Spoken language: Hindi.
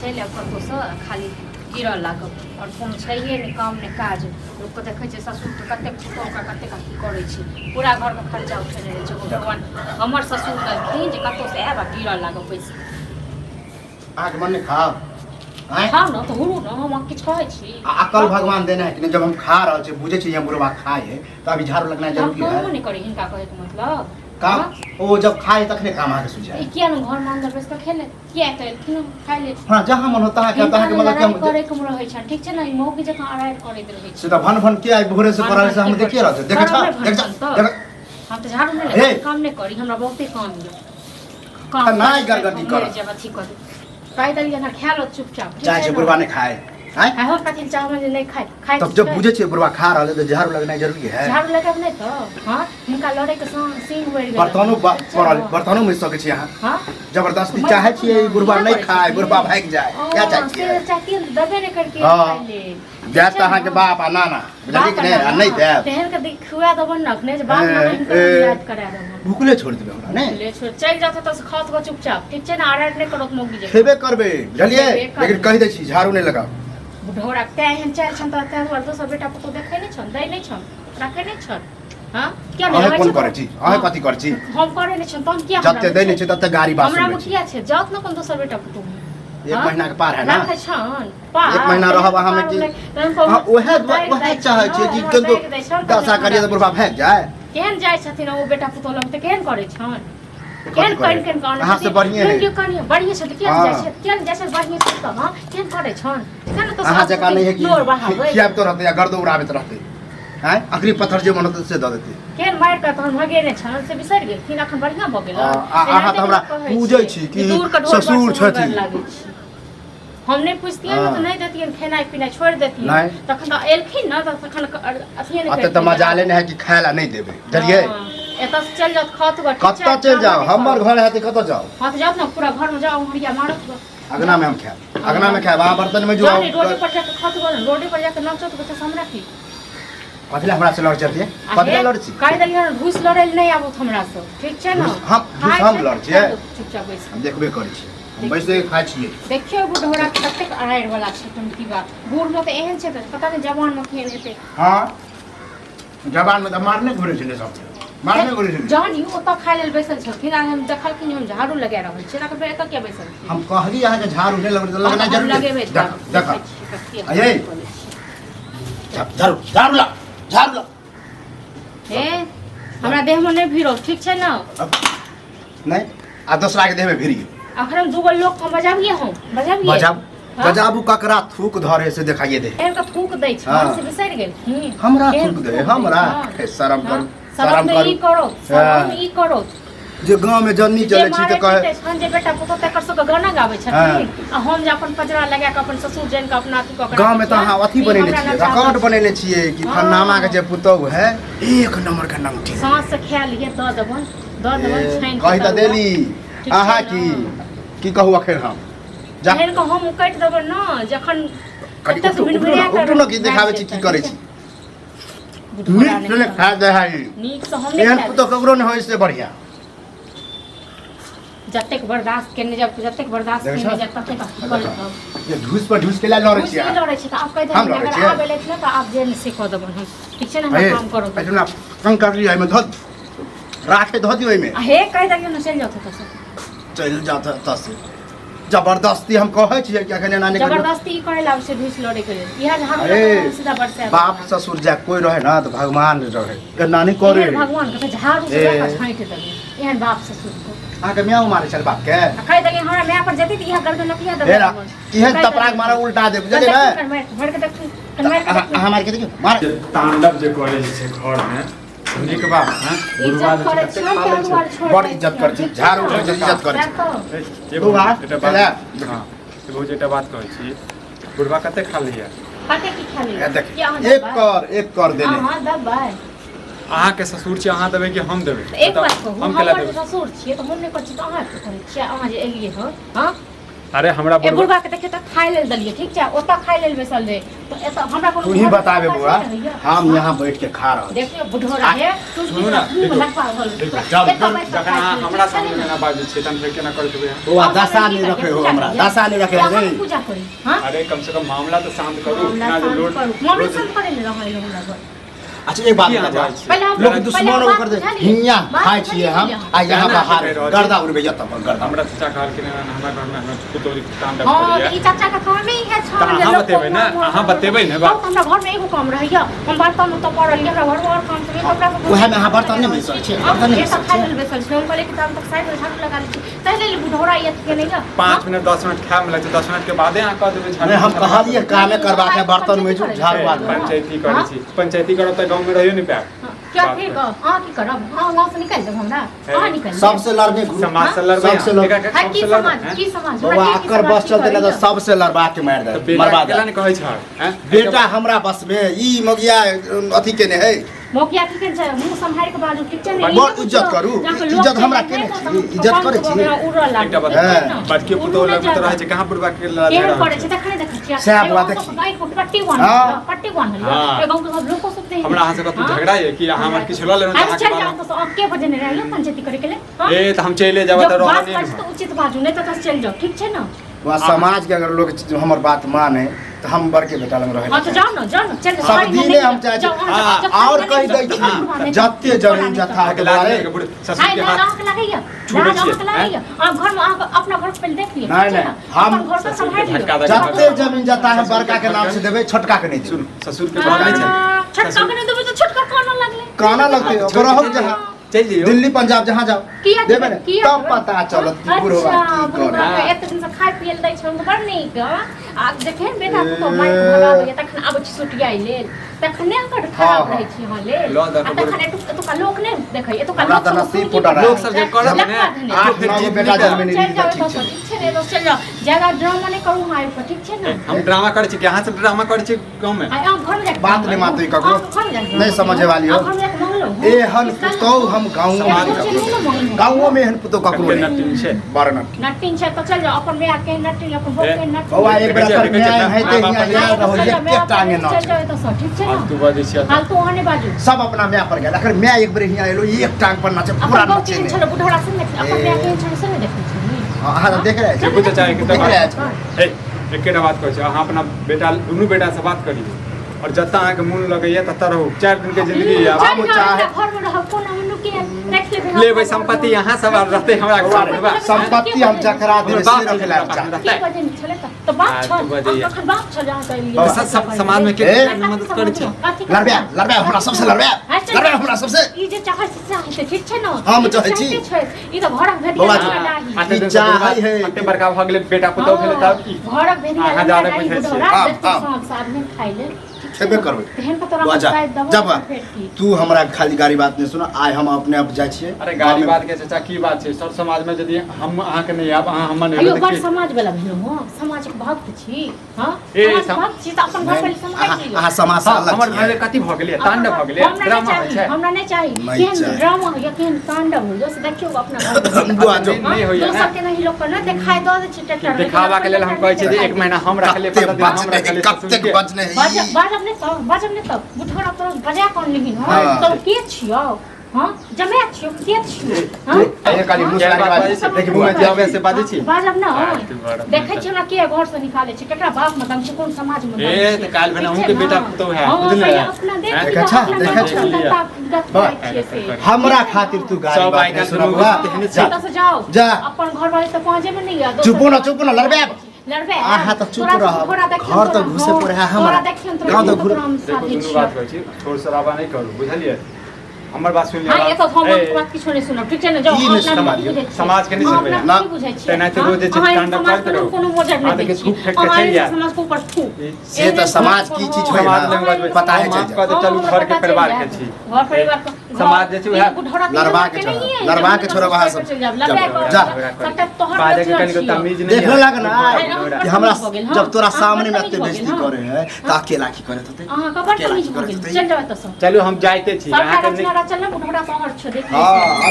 चलि कतहुसँ खाली गिरऽ लागब आओर कोनो छैहे नहि काम नहि काज लोकके देखै छै ससुरके कतेक पुतहुके कतेक अथी करै छै पूरा घरके खर्चा उठेने रहै छै भगवान हमर ससुर कहलखिन जे कतहुसँ आयब आ गिरऽ लागब पैसा आग मन नहीं खाओ खाउ ने तऽ हुरू ने हम किछु कहै छी अकल भगवान देना है कि जब हम खा रहे थे बुझे छी हम बुढ़वा खाए है तो अभी झाड़ू लगना जरूरी है हम नहीं करी हिनका कहे के मतलब काम ओ जब खाए तखने काम आके सुझाए किया न घर में अंदर बैस के खेले किया तो एलखिन खाइ ले हां जहां मन होता है कहता है कि मतलब हम करे के रहै छै ठीक छै ने ई मौगी जकां अराइड करैत रहै छै से तो भन भन के आई भोरे से करले से हम देखिए रहते देखे छ देख हम तो झाड़ू नहीं ले काम नहीं करी हमरा बहुते काम है काम नहीं गरगटी कर जब अथी करू काई दली जना खा लो चुपचाप चाहे से बुढ़वा ने खाए हैं हो कथि चावल जे नहीं खाए खाए तब जब बुझे छी बुढ़वा खा रहले तो झाड़ू लगना जरूरी है झाड़ू लगाब नहीं तो हां हिनका लड़े के सींग बढ़ गेल बर्तनों में सके छी यहां हां जबरदस्ती चाहे छी बुढ़वा नहीं खाए बुढ़वा भाग जाए क्या चाहिए चाहती दबे नहीं करके खाई ले जात अहाँ के बाप आ नाना बुझली कि नहीं दे तेहन के खुआ दबन नखने जे बाप नाना हिनका याद करा दबन भूखले छोड़ देबे हमरा ने ले छोड़ चल जात त खात को चुपचाप ठीक छै ना आराट नहीं करत मोगी जे खेबे करबे बुझलिए लेकिन कहि दै छी झाड़ू नहीं लगाओ बुढ़ौरा ते एहन चाल छन त वर दोसर बेटा पुतो देखै नहीं छन दै नहीं छन राखै नहीं छन हां क्या नहीं कोन करे छी अहे कथि कर छी हम करे नहीं छन तन किया जत्ते दै नहीं छै तत्ते गाड़ी बास हमरा मुखिया छै जात न कोन दोसर बेटा पुतो एक महीना के पार है ना राखै छन पार एक महीना रहब अहाँ में कि हां ओहे चाहे छै कि कतो दशा करिए त बुढ़वा भाग जाए केहन जाय छथिन ओ बेटा पुतो लग त केहन करे छन केहन केहन कान अहाँ से बढ़िया है बढ़िया छै त केहन जाय छै केहन जाय छै बढ़िया छै त हां केहन करे छन केहन त अहाँ जका नहीं है कि खियाब तो रहते या गर्द उड़ाबत रहते हैं आखिरी पत्थर जे मनत से द देते केहन मार के तहन भगे ने छन से बिसर गेल फिर अखन बढ़िया भ गेल अहाँ त हमरा पूजै छी कि ससुर छथि हम नहीं पूछतिए न त नहीं देतिए खाना पीना छोड़ देतिए तखन त एलखिन न तखन अथी नहीं अते त मजाले नहीं है कि खायला नहीं देबे चलिए एत चल जाओ खात गो कत्ता चल जाओ हमर घर है त कत्ता जाओ हां त जाओ न पूरा घर में जाओ हरिया मारत अगना में हम खाए अगना में खाए वहां बर्तन में जो रोड पर जाके खात गो रोड पर जाके नचत बच्चा हमरा की कथि हमरा से लड़ चलती है कथि लड़ छी काई दलिया घुस लड़े नहीं आबो हमरा से ठीक छै न हम लड़ छिए चुपचाप बैस हम देखबे करै छी हम बैसे खाइ छिए देखियो बुढ़ौरा कतेक आहार वाला छै तुम की बात बूढ़ में त एहन छै त पता नहीं जवान में केहन हेतै हां जवान में त मारने घुरे छै सब मारने घुरे छै जहन यू ओत खाइ लेल बैसल छथिन आ हम देखल कि हम झाड़ू लगा रहल छी तखन एत क्या बैसल छी हम कहली अहाँ के झाड़ू नहीं लगना जरूरी लगेबे देख अये झाड़ू झाड़ू ला हे हमरा देह में नहीं भिड़ो ठीक छै न नहीं आ दूसरा के देह में भिड़ी अखन हम दूगो लोग को बजाबिए बजाबू ककरा थूक धरे से देखाइए दे एनका थूक दै छै से बिसर गेल हमरा थूक दे हमरा शर्म करू शर्म करू ई करो जे गांव में जन्नी चले छी त कहे जे बेटा पुतो तकर सब गाना गाबै छथिन आ हम जे अपन पजरा लगा के अपन ससुर जन के अपना तू के गांव में त हां अथी बनेले छी अकाउंट बनेले छिए कि फन्नामा के जे पुतो है एक नंबर का नंगटी सांस से खा लिए द देबन छाइन कहि त देली आहा की कहू अखर हम जहन को हम काट देबन न जखन कते से बिनबिया कर न की देखावे छी की करे छी नीक से खा दे है नीक से हम नहीं पुतो ककरो न होय से बढ़िया जतेक बर्दाश्त करने जब जतेक बर्दाश्त करने जब तक ये घुस पर घुस के ला लड़े छी लड़े छी त आप कह दे अगर आ बेले न त आप जेल से क देबन हम ठीक छै न हम काम करो ऐना कंकर ली में धत राखे ध दियो में हे कह दे न चल जात त से जबरदस्ती हम कहै छी कि अखन नानी जबरदस्ती करे ला से घुस लड़े के इहा झाड़ू सीधा बरसे बाप ससुर जा कोई रहे ना तो भगवान रहे नानी करे भगवान के झाड़ू से छांट दे एहन बाप ससुर को आके म्याऊ मारे चल बाप के कह दे हमरा म्या पर जति इहा गर्दन नकिया दे इहे तपराक मारा उल्टा दे बुझले ना भर के देख हमार के देखियो मार तांडव जे करे छै घर में नीक बात है इज्जत करे छै बड़ इज्जत कर छी झाड़ू से इज्जत करे एगो बात हां एगो जेटा बात कहै छी बुढ़वा कते खा लिया कते की खा लिया एक कर देले हां दबाई अहाँ के ससुर छी अहाँ देबे कि हम देबे एक बात कहू हम केला देबे ससुर छी त हम नै कर छी त अहाँ के करे छी अहाँ जे एलिए हो हां अरे हमरा ए बुढ़वा के देखियो त खाय लेल दलिए ठीक छै ओता खाय लेल बैसल रे तो एता हमरा कोनो तू ही बताबे बुआ हम यहाँ बैठ के खा रहे देखियो बुढ़ोरा है तू सुनू ना, जखन हमरा सामने ना बाजै छै तन फेर केना करत बे बुआ दशा नहीं रखे हो हमरा दशा नहीं रखे रे पूजा करी हां अरे कम से कम मामला तो शांत करू ना जो लोड मामला शांत करे ले रहै हमरा घर अच्छा एक बात बता लोग दुश्मन कर दे हिया खाई छिए हम आ यहाँ बाहर गर्दा उड़बे जत गर्दा हमरा चाचा कहल के हमरा घर में कुतोरी काम हां करिया ई चाचा का काम ही है छ अहाँ बतेबै ना अहाँ बतेबै ना बात हमरा घर में एगो काम रहैया हम बर्तन तो पड़ल हमरा घर और काम से कपड़ा ओहे में अहाँ बर्तन नहीं बैसल छी बर्तन नहीं सब खाइ लेल बैसल छी हम कहले कि हम तक साइड में झाड़ू लगा ली तैले बुढ़ोरा ये के नहीं ना 5 मिनट 10 मिनट खाए में लगते 10 मिनट के बादे अहाँ कह देबै नहीं हम कहलिए कामे करबा के बर्तन में झाड़ू बात पंचायती करै छी पंचायती करब त गांव में रहियो नहीं पाए क्या ठीक हां की करब हां गांव से निकल जाब हमरा कहां निकल सबसे लड़ने समाज से लड़बे सबसे लड़बे है की समाज बाबा आकर बस चलते ना तो सबसे लड़बा के मार दे मरवा दे केला नहीं कहै छ हैं बेटा हमरा बस में ई मगिया अथी के ने है मोकिया की के मुंह संभाल के बाजू ठीक छै नहीं बहुत इज्जत करू इज्जत हमरा के छी इज्जत करे छी एकटा बता बच्चे पुतो लगत रहे छै कहां बुढ़वा के लड़ा केहन पड़े छै देखै देखै छियै साहब बात देखी पट्टी वन ए गांव के सब लोग को सब हमरा अहाँ से कतौ झगड़ा है कि अहाँ हमर किछ लले अरे चल जाओ तो अब के बजे नहीं रहियो पंचायती करे के लिए ए त हम चले जाब त रहने बात तो उचित बाजू नहीं तो चल जाओ ठीक छै ना वहाँ समाज के अगर लोग हमर बात माने तो हम बड़के बेटा लग रहे हां तो जाओ ना चल सब दिने हम चाहे और कह दै छी जत्ते जमीन जथा के बारे ससुर के हाथ नाक लगैया नाक लगैया आप घर में अपना घर पे देख लिए नहीं हम घर से संभाल लियो जत्ते जमीन जथा है बड़का के नाम से देबे छोटका के नहीं सुन ससुर के बात नहीं छै छोटका के नहीं देबे तो छोटका काना लगले काना लगते हो रहो जहां चल जियो दिल्ली पंजाब जहां जाओ देबे ने तब पता चलत कि बुढ़वा की करे एत दिन से खाय पियल दै छै बड़ नीक आ देखे बेटा तो माय भगावे तखन आबै छी सुटिया लेल तखने अगर खराब रहै छी हां लेल तखन एतु का लोक ने देखै एतु का लोक नसीब फुटा लोक सब जे करत ने आठ नौ बेटा जन्म नहीं ठीक छै तो चल जाओ ज्यादा ड्रामा नहीं करू हाय पर ठीक छै ना हम ड्रामा करै छी कहां से ड्रामा करै छी गांव में आ घर में बात नहीं मानते ककरो नहीं समझे वाली हो ए हन तो हम गाँव में हन पुतो ककरो नटिन छै बारह नटिन नटिन छै तो चल जाओ अपन बियाह के नटिन अपन भोग के नटिन बौआ एक बेर कर न्याय है ते यहाँ रहो एक टांगे न चल जाओ तो सब ठीक छै हाल तू बाजै छी हाल तो ओहने बाजू सब अपना म्या पर गेल अगर म्या एक बेर यहाँ एलो एक टांग पर नाचे पूरा अपन नाचे के छलो बुढ़ड़ा से देख अपन बियाह के छलो से देख छी हां देख रहे जे कुछ चाहे के देख रहे हे एकेटा बात कहै छी अहाँ अपना बेटा दुनू बेटा से बात करियो और जत्ता अहाँ के मन लगैया तत्ता रहू 4 दिन के जिंदगी है हम चाहे घर में रह कोना हम के देख ले लेबै संपत्ति यहाँ सब रहते हमरा घर संपत्ति हम जकरा दे से रखला के बजे छले तो बात छ अखन बात छ जहां कइली सब समाज में के मदद करै छै लड़बे हमरा सबसे लड़बे हमरा सबसे ई जे चाहे ठीक छै ना हम चाहे छी ई तो घरक भेदिया चाहे है अते बड़का भ गेलै बेटा पुतौ भेलै तब की घरक भेदिया अहाँ जादा बुझै छी साथ में खाइ ले छेबे करबै तेहन पर तोरा शायद दबा जब तू हमरा खाली गाड़ी बात नहीं सुना आइ हम अपने आप जाय छियै अरे गाड़ी बात के चाचा की बात छै सर समाज में यदि हम अहाँ के नहीं आब अहाँ हम नहीं अयो बड़ समाज वाला भेलो हो समाज के भक्त छी हां भक्त छी त अपन घर पे समाज छी अहाँ समाज से अलग हमर घर कथि भ गेलै तांडव भ गेलै ड्रामा होइ छै हमरा नहीं चाहिए केहन ड्रामा हो या केहन तांडव हो जो से देखियो अपना घर बुआ जो नहीं होइया दोसर के नहीं लोग को ना देखाय द दे छी ट्रैक्टर दिखावा के लेल हम कहै छी जे 1 महीना हम रखले 15 दिन हम रखले कब तक बचने है बाजब ने तब बुढ़ड़ा तो बजा कोन लिहिन हो तो के छियो हां जमे छियो के छियो हां ए काली मुसला के बात देखि मुंह में जावे से बाजै छी बाजब ना देखै छी ना के घर से निकाले छी केकरा बाप में दम छी कोन समाज में ए त काल भने उनके बेटा पुतौ है बुझले अपना देख हमरा खातिर तू गाड़ी सब बात आइ नहीं काल सुनबा से जाओ जा अपन घर वाले तो पहुंचे में नहीं आ चुप ना लड़बे आहा तो चुप रह घर तो घुसे पड़े है हमरा गांव तो घुर दुनू बात कहै छी छोड़ शराबा नहीं करू बुझलिए हमर बात सुन लिया हां ये तो हम बात किछो नहीं सुनब ठीक छै ने जाओ समाज के नहीं सुनबे ना बुझै छी तेना तो रोज जे तांडव करत रहो कोनो मजा नहीं देखि खूब फेंक के चल जा समाज को ऊपर थू से तो समाज की चीज होय ना पता है चलू घर के परिवार के छी घर परिवार का समाज जे छै लड़वा के छोरा वहां सब जा बाजे के कनी तमीज नहीं देखो लग ना कि हमरा जब तोरा सामने में एते बेइज्जती करे है त अकेला की करे होते अहां का बड़ तमीज हो गेल चल जाओ त सब चलो हम जाइते छी अहां के चल ना बुढ़ड़ा पहाड़ छ देख हां